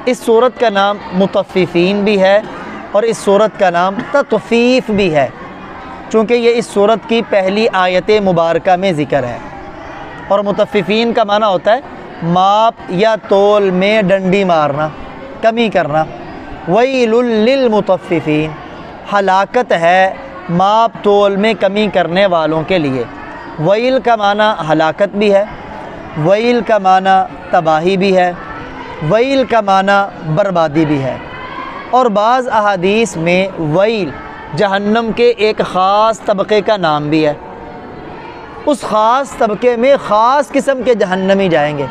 اس صورت کا نام مطففین بھی ہے اور اس صورت کا نام تطفیف بھی ہے، چونکہ یہ اس صورت کی پہلی آیت مبارکہ میں ذکر ہے۔ اور مطففین کا معنی ہوتا ہے ماپ یا تول میں ڈنڈی مارنا، کمی کرنا۔ ویل للمطففین، ہلاکت ہے ماپ تول میں کمی کرنے والوں کے لیے۔ ویل کا معنی ہلاکت بھی ہے، ویل کا معنی تباہی بھی ہے، ویل کا معنی بربادی بھی ہے۔ اور بعض احادیث میں ویل جہنم کے ایک خاص طبقے کا نام بھی ہے، اس خاص طبقے میں خاص قسم کے جہنمی جائیں گے،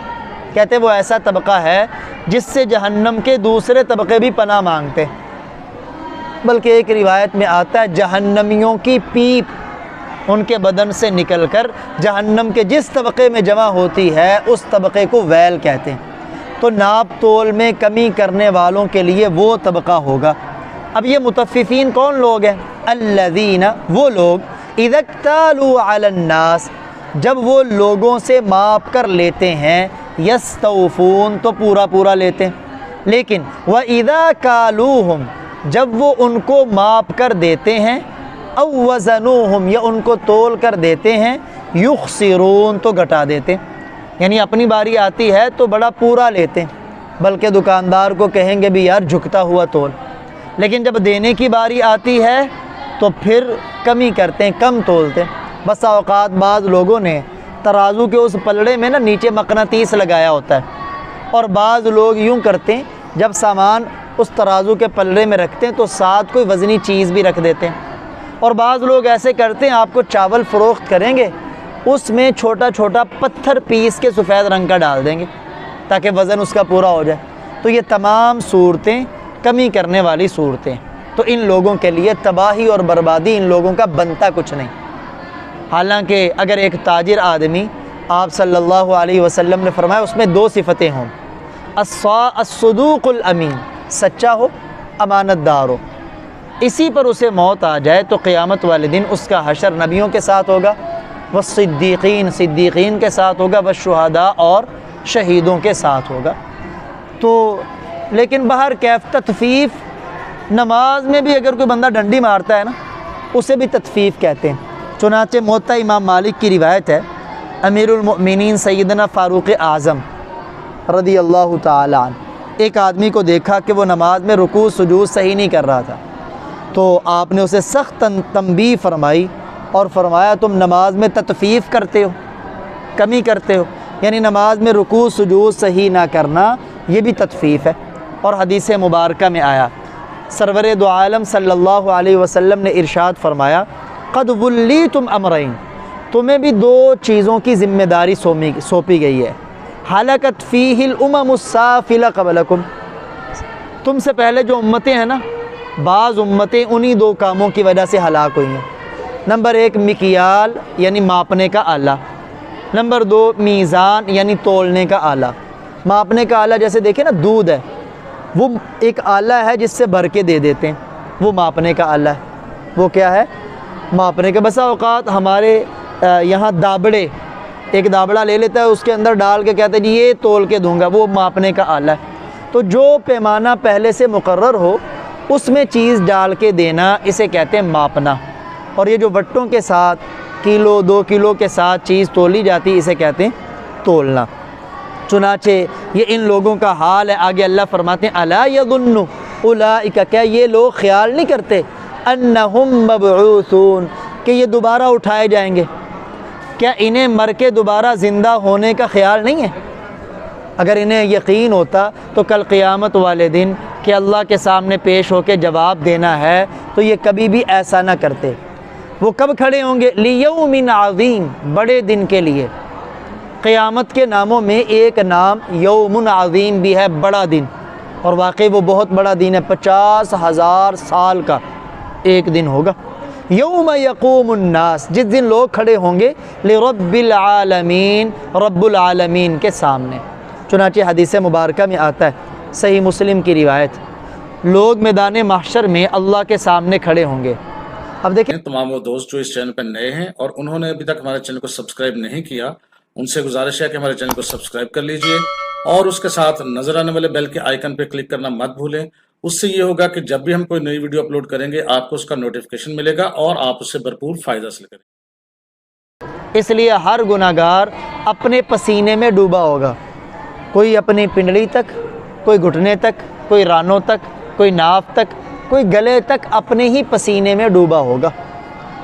کہتے وہ ایسا طبقہ ہے جس سے جہنم کے دوسرے طبقے بھی پناہ مانگتے، بلکہ ایک روایت میں آتا ہے جہنمیوں کی پیپ ان کے بدن سے نکل کر جہنم کے جس طبقے میں جمع ہوتی ہے اس طبقے کو ویل کہتے ہیں۔ تو ناپ تول میں کمی کرنے والوں کے لیے وہ طبقہ ہوگا۔ اب یہ مطففین کون لوگ ہیں؟ الذین، وہ لوگ اذا اکتالوا علی الناس، جب وہ لوگوں سے ماپ کر لیتے ہیں، یستوفون، تو پورا پورا لیتے ہیں، لیکن وَإِذَا كَالُوهُمْ، جب وہ ان کو ماپ کر دیتے ہیں، او وزنوہم، یا ان کو تول کر دیتے ہیں، یخسرون، تو گھٹا دیتے ہیں۔ یعنی اپنی باری آتی ہے تو بڑا پورا لیتے ہیں، بلکہ دکاندار کو کہیں گے بھی یار جھکتا ہوا تول، لیکن جب دینے کی باری آتی ہے تو پھر کمی کرتے ہیں، کم تولتے ہیں۔ بس اوقات بعض لوگوں نے ترازو کے اس پلڑے میں نیچے مقناطیس لگایا ہوتا ہے، اور بعض لوگ یوں کرتے ہیں جب سامان اس ترازو کے پلڑے میں رکھتے ہیں تو ساتھ کوئی وزنی چیز بھی رکھ دیتے ہیں، اور بعض لوگ ایسے کرتے ہیں آپ کو چاول فروخت کریں گے اس میں چھوٹا چھوٹا پتھر پیس کے سفید رنگ کا ڈال دیں گے تاکہ وزن اس کا پورا ہو جائے۔ تو یہ تمام صورتیں کمی کرنے والی صورتیں، تو ان لوگوں کے لیے تباہی اور بربادی، ان لوگوں کا بنتا کچھ نہیں۔ حالانکہ اگر ایک تاجر آدمی، آپ صلی اللہ علیہ وسلم نے فرمایا اس میں دو صفتیں ہوں، الصدوق الامین، سچا ہو، امانت دار ہو، اسی پر اسے موت آ جائے تو قیامت والے دن اس کا حشر نبیوں کے ساتھ ہوگا، والصدیقین، صدیقین کے ساتھ ہوگا، والشہداء، اور شہیدوں کے ساتھ ہوگا۔ تو لیکن بہر کیف تطفیف، نماز میں بھی اگر کوئی بندہ ڈنڈی مارتا ہے نا اسے بھی تطفیف کہتے ہیں۔ چنانچہ موطا امام مالک کی روایت ہے، امیر المؤمنین سیدنا فاروق اعظم رضی اللہ تعالی عنہ، ایک آدمی کو دیکھا کہ وہ نماز میں رکوع سجود صحیح نہیں کر رہا تھا، تو آپ نے اسے سخت تنبیہ فرمائی اور فرمایا تم نماز میں تطفیف کرتے ہو، کمی کرتے ہو، یعنی نماز میں رکوع سجود صحیح نہ کرنا یہ بھی تطفیف ہے۔ اور حدیث مبارکہ میں آیا، سرور دو عالم صلی اللہ علیہ وسلم نے ارشاد فرمایا، قد ولیتم امرین، تمہیں بھی دو چیزوں کی ذمہ داری سونپی گئی ہے، ہلکت فیہ الامم السافلہ قبلکم، تم سے پہلے جو امتیں ہیں نا، بعض امتیں انہی دو کاموں کی وجہ سے ہلاک ہوئی ہیں۔ نمبر ایک مکیال یعنی ماپنے کا آلہ، نمبر دو میزان یعنی تولنے کا آلہ۔ ماپنے کا آلہ جیسے دیکھیں نا دودھ ہے، وہ ایک آلہ ہے جس سے بھر کے دے دیتے ہیں، وہ ماپنے کا آلہ ہے۔ وہ کیا ہے؟ ماپنے کا۔ بسا اوقات ہمارے یہاں دابڑے، ایک دابڑا لے لیتا ہے، اس کے اندر ڈال کے کہتے ہیں جی یہ تول کے دوں گا، وہ ماپنے کا آلہ ہے۔ تو جو پیمانہ پہلے سے مقرر ہو اس میں چیز ڈال کے دینا، اسے کہتے ہیں ماپنا۔ اور یہ جو وٹوں کے ساتھ کلو 2 کلو کے ساتھ چیز تولی جاتی، اسے کہتے ہیں تولنا۔ چنانچہ یہ ان لوگوں کا حال ہے۔ آگے اللہ فرماتے ہیں الا یظن اولئک، کیا یہ لوگ خیال نہیں کرتے، انہم مبعوثون، کہ یہ دوبارہ اٹھائے جائیں گے؟ کیا انہیں مر کے دوبارہ زندہ ہونے کا خیال نہیں ہے؟ اگر انہیں یقین ہوتا تو کل قیامت والے دن کہ اللہ کے سامنے پیش ہو کے جواب دینا ہے تو یہ کبھی بھی ایسا نہ کرتے۔ وہ کب کھڑے ہوں گے؟ لیوم عظیم، بڑے دن کے لیے۔ قیامت کے ناموں میں ایک نام یوم عظیم بھی ہے، بڑا دن، اور واقعی وہ بہت بڑا دن ہے، 50,000 سال کا ایک دن ہوگا۔ یوم یقوم الناس، جس دن لوگ کھڑے ہوں گے لرب العالمین، رب العالمین کے سامنے۔ چنانچہ حدیث مبارکہ میں آتا ہے، صحیح مسلم کی روایت، لوگ میدان محشر میں اللہ کے سامنے کھڑے ہوں گے۔ اب دیکھیں تمام وہ دوست جو اس چینل پر نئے ہیں اور انہوں نے ابھی تک ہمارے چینل کو سبسکرائب نہیں کیا ان سے گزارش ہے کہ ہمارے چینل کو سبسکرائب کر لیجئے اور اس کے ساتھ نظر آنے والے بیل کے آئیکن پہ کلک کرنا مت بھولیں۔ اس سے یہ ہوگا کہ جب بھی ہم کوئی نئی ویڈیو اپلوڈ کریں گے آپ کو اس کا نوٹیفیکیشن ملے گا اور آپ اس سے بھرپور فائدہ حاصل کریں گے۔ اس لیے ہر گناہگار اپنے پسینے میں ڈوبا ہوگا، کوئی اپنی پنڈلی تک، کوئی گھٹنے تک، کوئی رانوں تک، کوئی ناف تک، کوئی گلے تک اپنے ہی پسینے میں ڈوبا ہوگا۔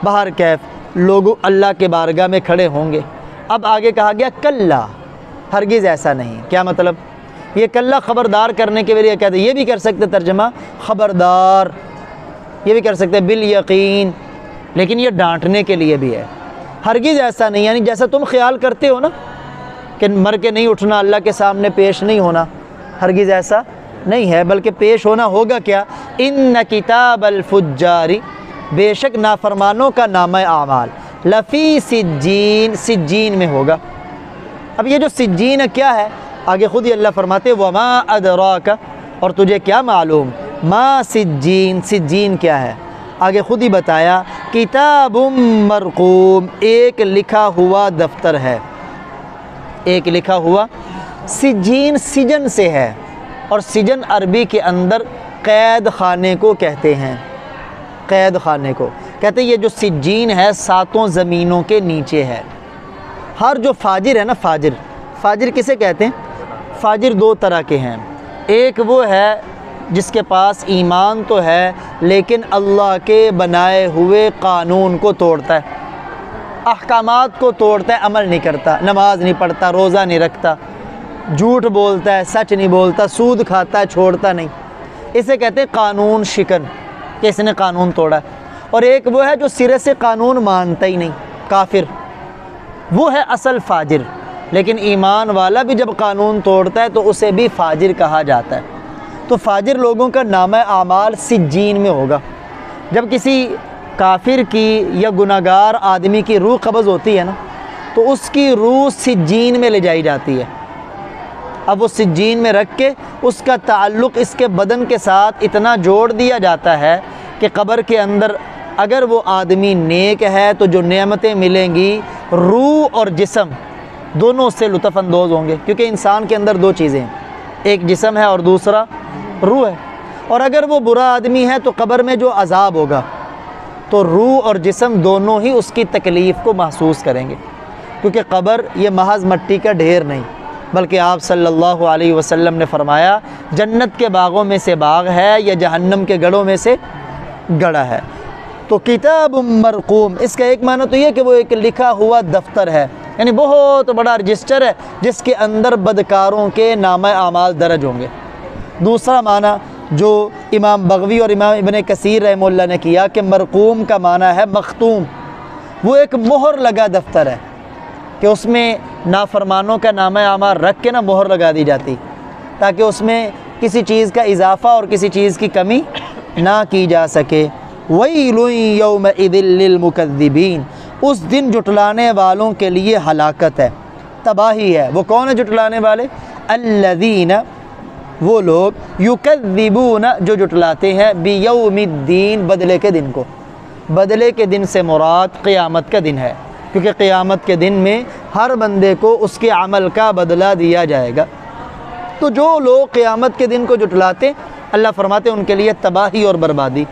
بہر کیف لوگ اللہ کے بارگاہ میں کھڑے ہوں گے۔ اب آگے کہا گیا کلا، ہرگز ایسا نہیں۔ کیا مطلب؟ یہ کلا خبردار کرنے کے لیے کہتے ہیں، یہ بھی کر سکتے ترجمہ خبردار، یہ بھی کر سکتے بالیقین، لیکن یہ ڈانٹنے کے لیے بھی ہے۔ ہرگز ایسا نہیں، یعنی جیسا تم خیال کرتے ہو نا کہ مر کے نہیں اٹھنا، اللہ کے سامنے پیش نہیں ہونا، ہرگز ایسا نہیں ہے، بلکہ پیش ہونا ہوگا کیا؟ ان کتاب الفجار، بے شک نافرمانوں کا نامہ اعمال، لفی سجین، سجین میں ہوگا۔ اب یہ جو سجین کیا ہے؟ آگے خود ہی اللہ فرماتے وما ادراک، اور تجھے کیا معلوم ما سجین، سجین کیا ہے؟ آگے خود ہی بتایا کتاب مرقوم، ایک لکھا ہوا دفتر ہے، ایک لکھا ہوا۔ سجین سجن سے ہے، اور سجن عربی کے اندر قید خانے کو کہتے ہیں، قید خانے کو کہتے ہیں۔ یہ جو سجین ہے 7 زمینوں کے نیچے ہے۔ ہر جو فاجر ہے نا، فاجر، فاجر کسے کہتے ہیں؟ فاجر 2 طرح کے ہیں۔ ایک وہ ہے جس کے پاس ایمان تو ہے لیکن اللہ کے بنائے ہوئے قانون کو توڑتا ہے، احکامات کو توڑتا ہے، عمل نہیں کرتا، نماز نہیں پڑھتا، روزہ نہیں رکھتا، جھوٹ بولتا ہے، سچ نہیں بولتا، سود کھاتا ہے، چھوڑتا نہیں، اسے کہتے ہیں قانون شکن، کہ اس نے قانون توڑا ہے۔ اور ایک وہ ہے جو سرے سے قانون مانتا ہی نہیں، کافر، وہ ہے اصل فاجر۔ لیکن ایمان والا بھی جب قانون توڑتا ہے تو اسے بھی فاجر کہا جاتا ہے۔ تو فاجر لوگوں کا نامہ اعمال سجین میں ہوگا۔ جب کسی کافر کی یا گناہگار آدمی کی روح قبض ہوتی ہے نا، تو اس کی روح سجین میں لے جائی جاتی ہے۔ اب وہ سجین میں رکھ کے اس کا تعلق اس کے بدن کے ساتھ اتنا جوڑ دیا جاتا ہے کہ قبر کے اندر اگر وہ آدمی نیک ہے تو جو نعمتیں ملیں گی، روح اور جسم دونوں سے لطف اندوز ہوں گے، کیونکہ انسان کے اندر 2 چیزیں ہیں، ایک جسم ہے اور دوسرا روح ہے۔ اور اگر وہ برا آدمی ہے تو قبر میں جو عذاب ہوگا تو روح اور جسم دونوں ہی اس کی تکلیف کو محسوس کریں گے، کیونکہ قبر یہ محض مٹی کا ڈھیر نہیں، بلکہ آپ صلی اللہ علیہ وسلم نے فرمایا جنت کے باغوں میں سے باغ ہے یا جہنم کے گڑھوں میں سے گڑھا ہے۔ تو کتاب مرقوم، اس کا ایک معنی تو یہ کہ وہ ایک لکھا ہوا دفتر ہے، یعنی بہت بڑا رجسٹر ہے جس کے اندر بدکاروں کے نامہ اعمال درج ہوں گے۔ دوسرا معنی جو امام بغوی اور امام ابن کثیر رحمہ اللہ نے کیا کہ مرقوم کا معنی ہے مختوم، وہ ایک مہر لگا دفتر ہے کہ اس میں نافرمانوں کا نامہ اعمال رکھ کے مہر لگا دی جاتی تاکہ اس میں کسی چیز کا اضافہ اور کسی چیز کی کمی نہ کی جا سکے۔ وَيْلٌ يَوْمَئِذٍ لِّلْمُكَذِّبِينَ، اس دن جھٹلانے والوں کے لیے ہلاکت ہے، تباہی ہے۔ وہ کون ہے جھٹلانے والے؟ الذین، وہ لوگ یکذبون، جو جھٹلاتے ہیں بیوم الدین، بدلے کے دن کو۔ بدلے کے دن سے مراد قیامت کا دن ہے، کیونکہ قیامت کے دن میں ہر بندے کو اس کے عمل کا بدلہ دیا جائے گا۔ تو جو لوگ قیامت کے دن کو جھٹلاتے، اللہ فرماتے ان کے لیے تباہی اور بربادی۔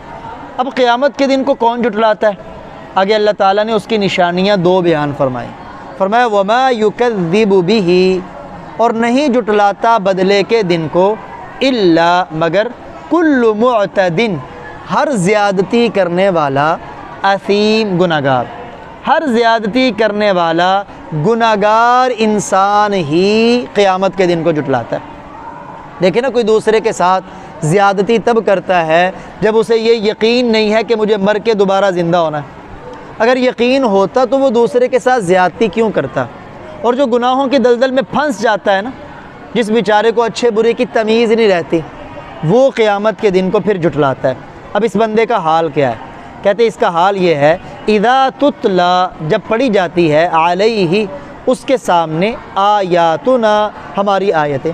اب قیامت کے دن کو کون جھٹلاتا ہے؟ آگے اللہ تعالیٰ نے اس کی نشانیاں 2 بیان فرمائی۔ فرمایا وما یکذب بہ، اور نہیں جھٹلاتا بدلے کے دن کو، الا مگر کل معتد، ہر زیادتی کرنے والا، اثیم گناہگار، ہر زیادتی کرنے والا گناہگار انسان ہی قیامت کے دن کو جھٹلاتا ہے۔ لیکن کوئی دوسرے کے ساتھ زیادتی تب کرتا ہے جب اسے یہ یقین نہیں ہے کہ مجھے مر کے دوبارہ زندہ ہونا ہے۔ اگر یقین ہوتا تو وہ دوسرے کے ساتھ زیادتی کیوں کرتا؟ اور جو گناہوں کی دلدل میں پھنس جاتا ہے نا، جس بیچارے کو اچھے برے کی تمیز نہیں رہتی، وہ قیامت کے دن کو پھر جھٹلاتا ہے۔ اب اس بندے کا حال کیا ہے؟ کہتے ہیں اس کا حال یہ ہے اذا تتلا، جب پڑھی جاتی ہے، علیہ، اس کے سامنے، آیاتنا، ہماری آیتیں،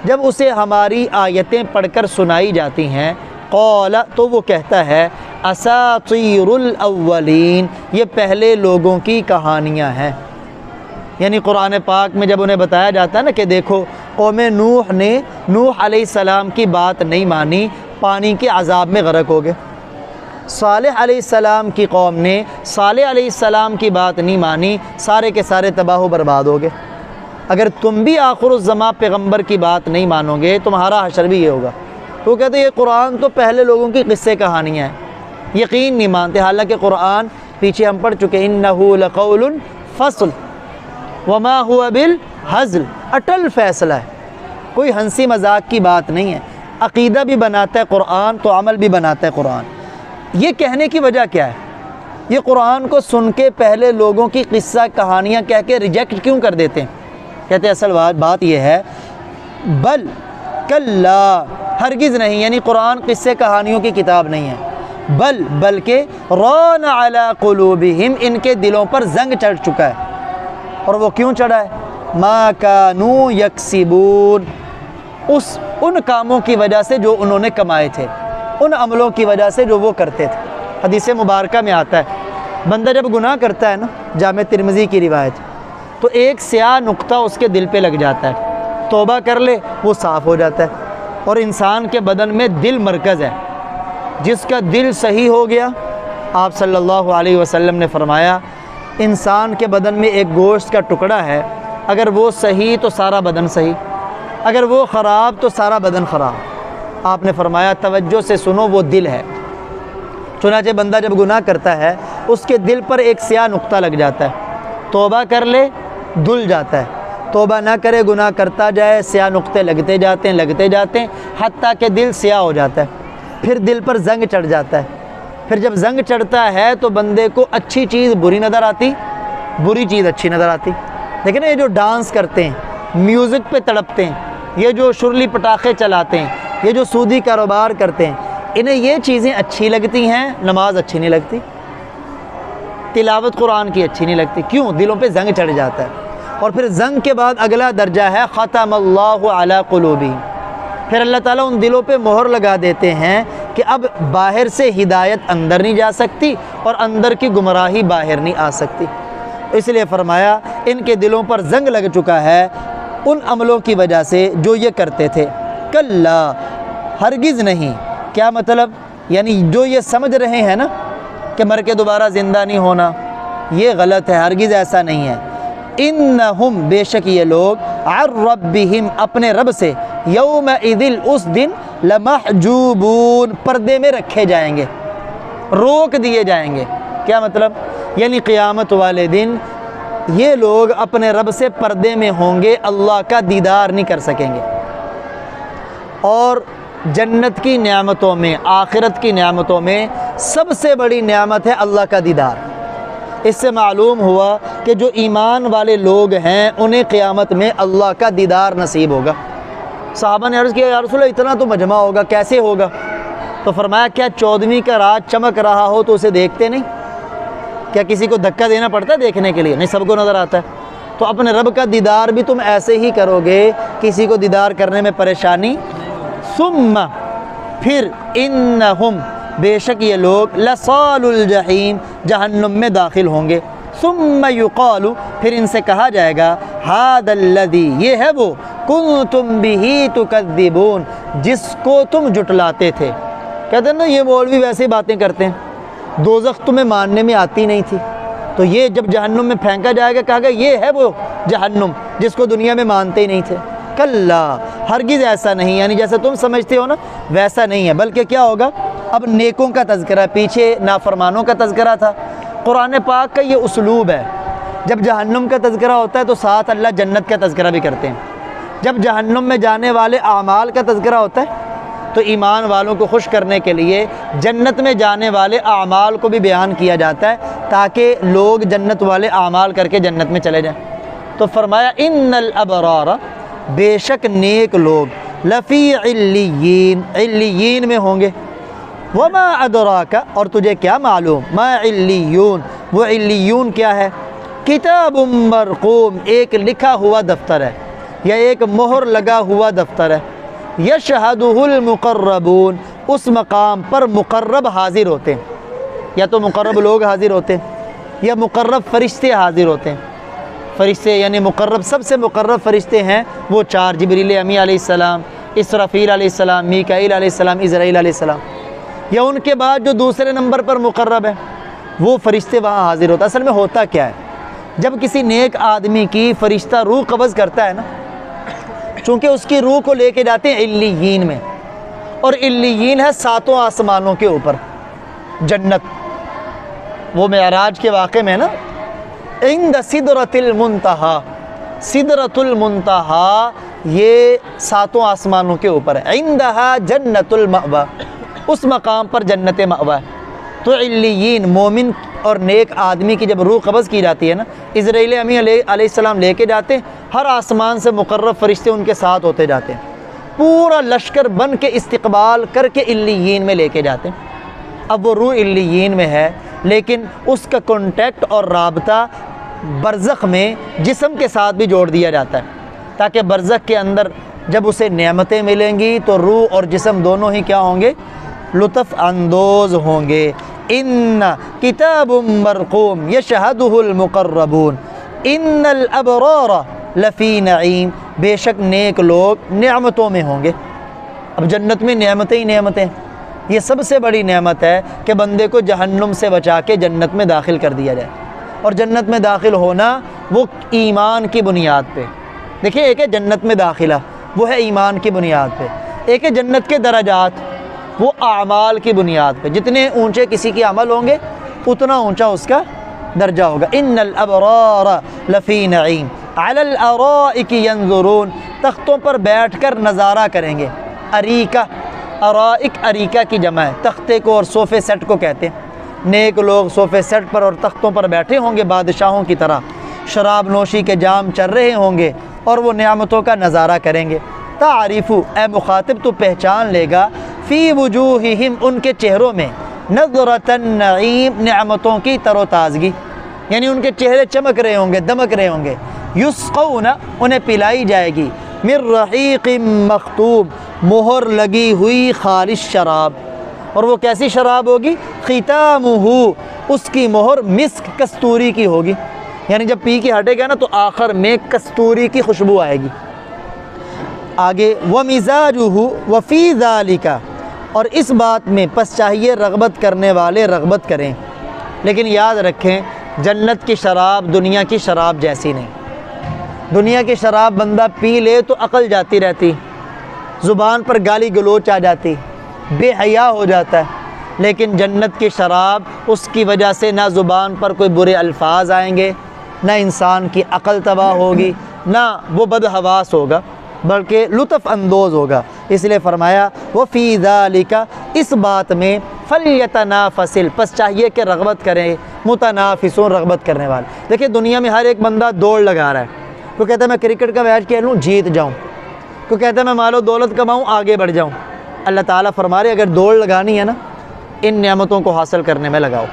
جب اسے ہماری آیتیں پڑھ کر سنائی جاتی ہیں، قال، تو وہ کہتا ہے اساطیر الاولین، یہ پہلے لوگوں کی کہانیاں ہیں، یعنی قرآن پاک میں جب انہیں بتایا جاتا ہے نا کہ دیکھو قوم نوح نے نوح علیہ السلام کی بات نہیں مانی، پانی کے عذاب میں غرق ہو گئے۔ صالح علیہ السلام کی قوم نے صالح علیہ السلام کی بات نہیں مانی، سارے کے سارے تباہ و برباد ہو گئے۔ اگر تم بھی آخر الزمان پیغمبر کی بات نہیں مانو گے تمہارا حشر بھی یہ ہوگا۔ تو کہتے ہیں یہ قرآن تو پہلے لوگوں کی قصے کہانیاں ہیں، یقین نہیں مانتے، حالانکہ قرآن پیچھے ہم پڑھ چکے انہ لقول فصل وما هو بالہزل، اٹل فیصلہ ہے، کوئی ہنسی مذاق کی بات نہیں ہے۔ عقیدہ بھی بناتا ہے قرآن تو عمل بھی بناتا ہے قرآن۔ یہ کہنے کی وجہ کیا ہے؟ یہ قرآن کو سن کے پہلے لوگوں کی قصہ کہانیاں کہہ کے ریجیکٹ کیوں کر دیتے ہیں؟ کہتے ہیں اصل بات یہ ہے بل کلا، ہرگز نہیں، یعنی قرآن قصے کہانیوں کی کتاب نہیں ہے، بلکہ ران علی قلوبہم، ان کے دلوں پر زنگ چڑھ چکا ہے۔ اور وہ کیوں چڑھا ہے؟ ما کانوا یکسبون، ان کاموں کی وجہ سے جو انہوں نے کمائے تھے، ان عملوں کی وجہ سے جو وہ کرتے تھے۔ حدیث مبارکہ میں آتا ہے بندہ جب گناہ کرتا ہے نا، جامع ترمذی کی روایت، تو ایک سیاہ نقطہ اس کے دل پہ لگ جاتا ہے، توبہ کر لے وہ صاف ہو جاتا ہے۔ اور انسان کے بدن میں دل مرکز ہے، جس کا دل صحیح ہو گیا، آپ صلی اللہ علیہ وسلم نے فرمایا انسان کے بدن میں ایک گوشت کا ٹکڑا ہے، اگر وہ صحیح تو سارا بدن صحیح، اگر وہ خراب تو سارا بدن خراب۔ آپ نے فرمایا توجہ سے سنو، وہ دل ہے۔ چنانچہ بندہ جب گناہ کرتا ہے اس کے دل پر ایک سیاہ نقطہ لگ جاتا ہے، توبہ کر لے دھل جاتا ہے، توبہ نہ کرے گناہ کرتا جائے، سیاہ نقطے لگتے جاتے ہیں حتیٰ کہ دل سیاہ ہو جاتا ہے۔ پھر دل پر زنگ چڑھ جاتا ہے، پھر جب زنگ چڑھتا ہے تو بندے کو اچھی چیز بری نظر آتی، بری چیز اچھی نظر آتی۔ لیکن یہ جو ڈانس کرتے ہیں، میوزک پہ تڑپتے ہیں، یہ جو شرلی پٹاخے چلاتے ہیں، یہ جو سودی کاروبار کرتے ہیں، انہیں یہ چیزیں اچھی لگتی ہیں، نماز اچھی نہیں لگتی، تلاوت قرآن کی اچھی نہیں لگتی۔ کیوں؟ دلوں پہ زنگ چڑھ جاتا ہے۔ اور پھر زنگ کے بعد اگلا درجہ ہے ختم اللہ علی قلوبہم، پھر اللہ تعالیٰ ان دلوں پہ مہر لگا دیتے ہیں کہ اب باہر سے ہدایت اندر نہیں جا سکتی اور اندر کی گمراہی باہر نہیں آ سکتی۔ اس لیے فرمایا ان کے دلوں پر زنگ لگ چکا ہے ان عملوں کی وجہ سے جو یہ کرتے تھے۔ کلا، ہرگز نہیں، کیا مطلب؟ یعنی جو یہ سمجھ رہے ہیں نا کہ مر کے دوبارہ زندہ نہیں ہونا، یہ غلط ہے، ہرگز ایسا نہیں ہے۔ انہم، بے شک یہ لوگ، عن ربہم، اپنے رب سے، یومئذ، اس دن، لمحجوبون، پردے میں رکھے جائیں گے، روک دیے جائیں گے۔ کیا مطلب؟ یعنی قیامت والے دن یہ لوگ اپنے رب سے پردے میں ہوں گے، اللہ کا دیدار نہیں کر سکیں گے۔ اور جنت کی نعمتوں میں، آخرت کی نعمتوں میں سب سے بڑی نعمت ہے اللہ کا دیدار۔ اس سے معلوم ہوا کہ جو ایمان والے لوگ ہیں انہیں قیامت میں اللہ کا دیدار نصیب ہوگا۔ صحابہ نے عرض کیا یا رسول اللہ اتنا تو مجمع ہوگا، کیسے ہوگا؟ تو فرمایا کیا 14ویں کا رات چمک رہا ہو تو اسے دیکھتے نہیں؟ کیا کسی کو دھکا دینا پڑتا ہے دیکھنے کے لیے؟ نہیں، سب کو نظر آتا ہے۔ تو اپنے رب کا دیدار بھی تم ایسے ہی کرو گے، کسی کو دیدار کرنے میں پریشانی۔ ثم، پھر، انہم، بے شک یہ لوگ، لصال الجحیم، جہنم میں داخل ہوں گے۔ ثم یقال، پھر ان سے کہا جائے گا، ھذا الذی، یہ ہے وہ، کنتم بہ تکذبون، جس کو تم جھٹلاتے تھے۔ کہتے ہیں نا یہ مولوی ویسے ہی باتیں کرتے ہیں، دوزخ تمہیں ماننے میں آتی نہیں تھی، تو یہ جب جہنم میں پھینکا جائے گا کہا گا یہ ہے وہ جہنم جس کو دنیا میں مانتے ہی نہیں تھے۔ کلا، ہرگز ایسا نہیں، یعنی جیسے تم سمجھتے ہو نا ویسا نہیں ہے، بلکہ کیا ہوگا؟ اب نیکوں کا تذکرہ، پیچھے نافرمانوں کا تذکرہ تھا۔ قرآن پاک کا یہ اسلوب ہے، جب جہنم کا تذکرہ ہوتا ہے تو ساتھ اللہ جنت کا تذکرہ بھی کرتے ہیں۔ جب جہنم میں جانے والے اعمال کا تذکرہ ہوتا ہے تو ایمان والوں کو خوش کرنے کے لیے جنت میں جانے والے اعمال کو بھی بیان کیا جاتا ہے تاکہ لوگ جنت والے اعمال کر کے جنت میں چلے جائیں۔ تو فرمایا ان الابرار، بے شک نیک لوگ، لفی علیین، علیین میں ہوں گے۔ وما ادراک، اور تجھے کیا معلوم، ما علیون، وہ علیون کیا ہے؟ کتاب مرقوم، ایک لکھا ہوا دفتر ہے یا ایک مہر لگا ہوا دفتر ہے۔ یشہدہ المقربون، اس مقام پر مقرب حاضر ہوتے ہیں، یا تو مقرب لوگ حاضر ہوتے ہیں یا مقرب فرشتے حاضر ہوتے ہیں۔ فرشتے یعنی مقرب، سب سے مقرب فرشتے ہیں وہ 4، جبریل امی علیہ السلام، اسرافیل علیہ السلام، میکائیل علیہ السلام، اسرائیل علیہ السلام، یا ان کے بعد جو دوسرے نمبر پر مقرب ہے وہ فرشتے وہاں حاضر ہوتا ہے۔ اصل میں ہوتا کیا ہے، جب کسی نیک آدمی کی فرشتہ روح قبض کرتا ہے نا، چونکہ اس کی روح کو لے کے جاتے ہیں علیین میں، اور علیین ہے 7 آسمانوں کے اوپر جنت۔ وہ معراج کے واقعے میں نا عند سدرۃ المنتہا، سدرۃ المنتہا یہ 7 آسمانوں کے اوپر ہے، عندہا جنت المأویٰ، اس مقام پر جنت مأویٰ ہے۔ تو علیین مومن اور نیک آدمی کی جب روح قبض کی جاتی ہے نا، اسرائیل امی علیہ السلام لے کے جاتے ہیں، ہر آسمان سے مقرب فرشتے ان کے ساتھ ہوتے جاتے ہیں، پورا لشکر بن کے استقبال کر کے علیین میں لے کے جاتے ہیں۔ اب وہ روح علیین میں ہے، لیکن اس کا کانٹیکٹ اور رابطہ برزخ میں جسم کے ساتھ بھی جوڑ دیا جاتا ہے، تاکہ برزخ کے اندر جب اسے نعمتیں ملیں گی تو روح اور جسم دونوں ہی کیا ہوں گے، لطف اندوز ہوں گے۔ ان کتاب مرقوم یشہدہ المقربون ان الابرار لفی نعیم، بے شک نیک لوگ نعمتوں میں ہوں گے۔ اب جنت میں نعمتیں ہی نعمتیں، یہ سب سے بڑی نعمت ہے کہ بندے کو جہنم سے بچا کے جنت میں داخل کر دیا جائے، اور جنت میں داخل ہونا وہ ایمان کی بنیاد پہ۔ دیکھیں، ایک ہے جنت میں داخلہ، وہ ہے ایمان کی بنیاد پہ، ایک ہے جنت کے درجات، وہ اعمال کی بنیاد پہ۔ جتنے اونچے کسی کے عمل ہوں گے اتنا اونچا اس کا درجہ ہوگا۔ ان الابرار لفی نعیم علی الارائک ینظرون، تختوں پر بیٹھ کر نظارہ کریں گے۔ اریکہ، ارائک اریکہ کی جمع ہے، تختے کو اور صوفے سیٹ کو کہتے ہیں۔ نیک لوگ صوفے سیٹ پر اور تختوں پر بیٹھے ہوں گے بادشاہوں کی طرح، شراب نوشی کے جام چل رہے ہوں گے اور وہ نعمتوں کا نظارہ کریں گے۔ تعریف، اے مخاطب تو پہچان لے گا، فی وجوہہم، ان کے چہروں میں، نظرۃ النعیم، نعمتوں کی تر و تازگی، یعنی ان کے چہرے چمک رہے ہوں گے، دمک رہے ہوں گے۔ یسقون، انہیں پلائی جائے گی، من رحیق مختوم، مہر لگی ہوئی خالص شراب، اور وہ کیسی شراب ہوگی؟ ختامہ، اس کی مہر مسک، کستوری کی ہوگی، یعنی جب پی کے ہٹے گا نا تو آخر میں کستوری کی خوشبو آئے گی۔ آگے وَمِزَاجُهُ وَفِي ذَلِكَ، اور اس بات میں پس چاہیے رغبت کرنے والے رغبت کریں، لیکن یاد رکھیں جنت کی شراب دنیا کی شراب جیسی نہیں۔ دنیا کی شراب بندہ پی لے تو عقل جاتی رہتی، زبان پر گالی گلوچ آ جاتی، بے حیا ہو جاتا ہے، لیکن جنت کی شراب اس کی وجہ سے نہ زبان پر کوئی برے الفاظ آئیں گے، نہ انسان کی عقل تباہ ہوگی، نہ وہ بدحواس ہوگا، بلکہ لطف اندوز ہوگا۔ اس لیے فرمایا وفی ذالک، اس بات میں فلیتنافسل، پس چاہیے کہ رغبت کریں، متنافسون، رغبت کرنے والے۔ دیکھیں دنیا میں ہر ایک بندہ دوڑ لگا رہا ہے، کوئی کہتا ہے میں کرکٹ کا میچ کھیل لوں جیت جاؤں، کوئی کہتا ہے میں مال و دولت کماؤں آگے بڑھ جاؤں۔ اللہ تعالیٰ فرما رہے اگر دوڑ لگانی ہے نا ان نعمتوں کو حاصل کرنے میں لگاؤ۔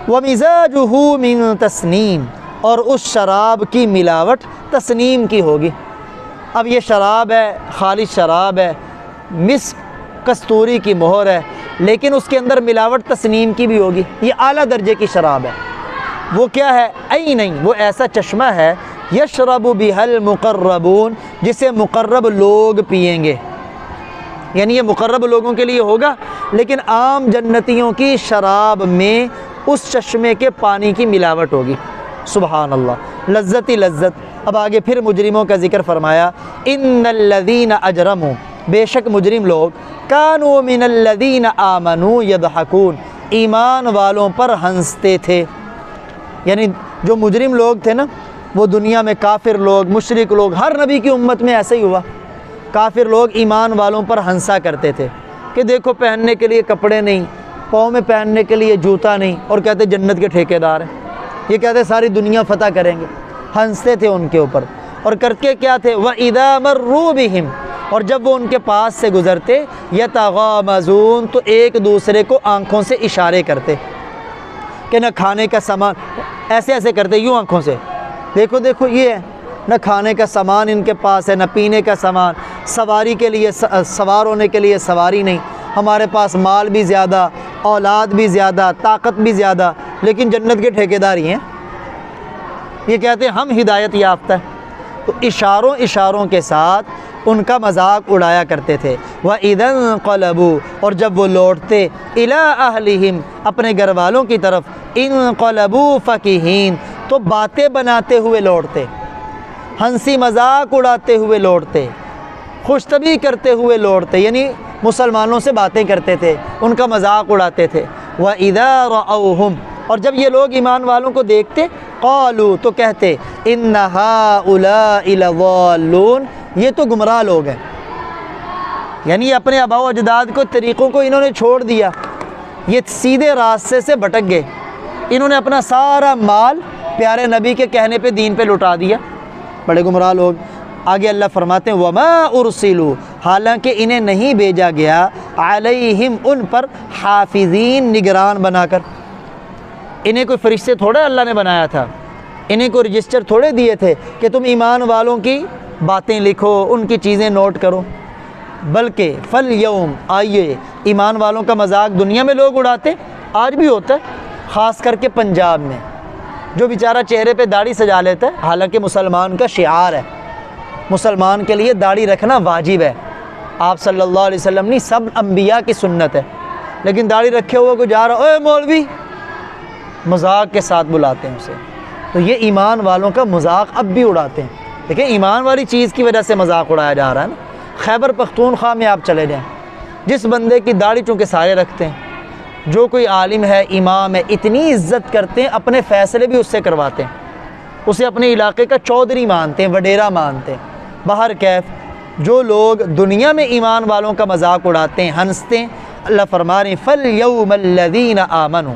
وَمِزَاجُهُ مِن تسنیم، اور اس شراب کی ملاوٹ تسنیم کی ہوگی۔ اب یہ شراب ہے، خالص شراب ہے، مسک کستوری کی مہر ہے، لیکن اس کے اندر ملاوٹ تسنیم کی بھی ہوگی، یہ اعلیٰ درجے کی شراب ہے۔ وہ کیا ہے؟ نہیں، وہ ایسا چشمہ ہے یشرب بها المقربون، جسے مقرب لوگ پئیں گے، یعنی یہ مقرب لوگوں کے لیے ہوگا، لیکن عام جنتیوں کی شراب میں اس چشمے کے پانی کی ملاوٹ ہوگی۔ سبحان اللہ، لذت ہی لذت۔ اب آگے پھر مجرموں کا ذکر فرمایا، ان الذین اجرموا، بے شک مجرم لوگ، کانوا من الذین آمنوا یضحکون، ایمان والوں پر ہنستے تھے، یعنی جو مجرم لوگ تھے نا وہ دنیا میں کافر لوگ، مشرک لوگ، ہر نبی کی امت میں ایسا ہی ہوا، کافر لوگ ایمان والوں پر ہنسا کرتے تھے کہ دیکھو پہننے کے لیے کپڑے نہیں، پاؤں میں پہننے کے لیے جوتا نہیں، اور کہتے جنت کے ٹھیکیدار ہیں، یہ کہتے ساری دنیا فتح کریں گے، ہنستے تھے ان کے اوپر، اور کرتے کیا تھے؟ وَإِذَا مَرُّوا بِهِمْ، اور جب وہ ان کے پاس سے گزرتے، یتغامزون، تو ایک دوسرے کو آنکھوں سے اشارے کرتے کہ نہ کھانے کا سامان، ایسے ایسے کرتے یوں آنکھوں سے، دیکھو دیکھو یہ ہے، نہ کھانے کا سامان ان کے پاس ہے، نہ پینے کا سامان، سواری کے لیے سوار ہونے کے لیے سواری نہیں، ہمارے پاس مال بھی زیادہ، اولاد بھی زیادہ، طاقت بھی زیادہ، لیکن جنت کے ٹھیکیدار ہی ہیں، یہ کہتے ہیں ہم ہدایت یافتہ ہیں۔ تو اشاروں کے ساتھ ان کا مذاق اڑایا کرتے تھے۔ وَإِذَا انقلبوا، اور جب وہ لوٹتے اِلَىٰ أَهْلِهِمْ، اپنے گھر والوں کی طرف، انقلبوا فَكِهِينَ، تو باتیں بناتے ہوئے لوٹتے، ہنسی مذاق اڑاتے ہوئے لوٹتے، خوش طبعی کرتے ہوئے لوٹتے، یعنی مسلمانوں سے باتیں کرتے تھے، ان کا مذاق اڑاتے تھے۔ وَإِذَا رَأَوْهُمْ، اور جب یہ لوگ ایمان والوں کو دیکھتے، قالوا، تو کہتے، إِنَّ هَٰؤُلَاءِ لَضَالُّونَ، یہ تو گمراہ لوگ ہیں، یعنی اپنے آباء و اجداد کو طریقوں کو انہوں نے چھوڑ دیا، یہ سیدھے راستے سے بھٹک گئے، انہوں نے اپنا سارا مال پیارے نبی کے کہنے پہ دین پہ لٹا دیا، بڑے گمراہ لوگ۔ آگے اللہ فرماتے ہیں وَمَا أُرْسِلُوا، حالانکہ انہیں نہیں بھیجا گیا، علیہم، ان پر، حافظین، نگران بنا کر، انہیں کوئی فرشتے تھوڑے اللہ نے بنایا تھا، انہیں کوئی رجسٹر تھوڑے دیے تھے کہ تم ایمان والوں کی باتیں لکھو، ان کی چیزیں نوٹ کرو، بلکہ فَالْيَوْمَ، آئیے، ایمان والوں کا مذاق دنیا میں لوگ اڑاتے، آج بھی ہوتا ہے، خاص کر کے پنجاب میں، جو بیچارہ چہرے پہ داڑھی سجا لیتا ہے، حالانکہ مسلمان کا شعار ہے، مسلمان کے لیے داڑھی رکھنا واجب ہے، آپ صلی اللہ علیہ وسلم نے سب انبیاء کی سنت ہے، لیکن داڑھی رکھے ہوئے کو جا رہا، اے مولوی، مذاق کے ساتھ بلاتے ہیں اسے۔ تو یہ ایمان والوں کا مذاق اب بھی اڑاتے ہیں، دیکھیں ایمان والی چیز کی وجہ سے مذاق اڑایا جا رہا ہے نا۔ خیبر پختونخوا میں آپ چلے جائیں، جس بندے کی داڑھی چونکہ سارے رکھتے ہیں، جو کوئی عالم ہے، امام ہے، اتنی عزت کرتے ہیں، اپنے فیصلے بھی اس سے کرواتے ہیں، اسے اپنے علاقے کا چودھری مانتے ہیں، وڈیرا مانتے ہیں۔ بہر کیف جو لوگ دنیا میں ایمان والوں کا مذاق اڑاتے ہیں، ہنستے ہیں، اللہ فرما رہے ہیں فَالْيَوْمَ الَّذِينَ آمَنُوا،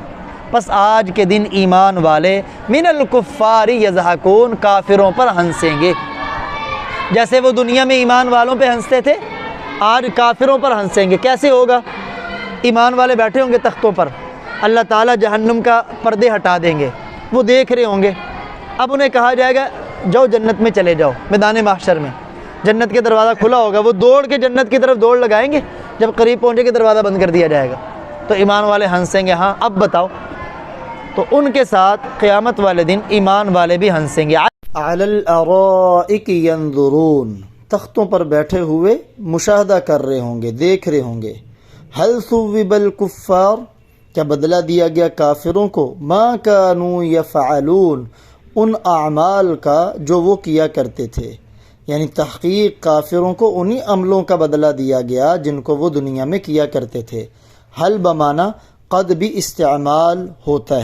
پس آج کے دن ایمان والے، من الکفار یضحکون، کافروں پر ہنسیں گے، جیسے وہ دنیا میں ایمان والوں پہ ہنستے تھے، آج کافروں پر ہنسیں گے۔ کیسے ہوگا؟ ایمان والے بیٹھے ہوں گے تختوں پر، اللہ تعالیٰ جہنم کا پردے ہٹا دیں گے، وہ دیکھ رہے ہوں گے، اب انہیں کہا جائے گا جاؤ جنت میں چلے جاؤ، میدان محشر میں جنت کے دروازہ کھلا ہوگا، وہ دوڑ کے جنت کی طرف دوڑ لگائیں گے، جب قریب پہنچے کہ دروازہ بند کر دیا جائے گا، تو ایمان والے ہنسیں گے، ہاں اب بتاؤ، تو ان کے ساتھ قیامت والے دن ایمان والے بھی ہنسیں گے۔ علی الارائک ینظرون، تختوں پر بیٹھے ہوئے مشاہدہ کر رہے ہوں گے، دیکھ رہے ہوں گے۔ هل ثوب الکفار، کیا بدلہ دیا گیا کافروں کو، ما کانوا یفعلون، ان اعمال کا جو وہ کیا کرتے تھے، یعنی تحقیق کافروں کو انہی عملوں کا بدلہ دیا گیا جن کو وہ دنیا میں کیا کرتے تھے۔ حل بمانا قد بھی استعمال ہوتا ہے۔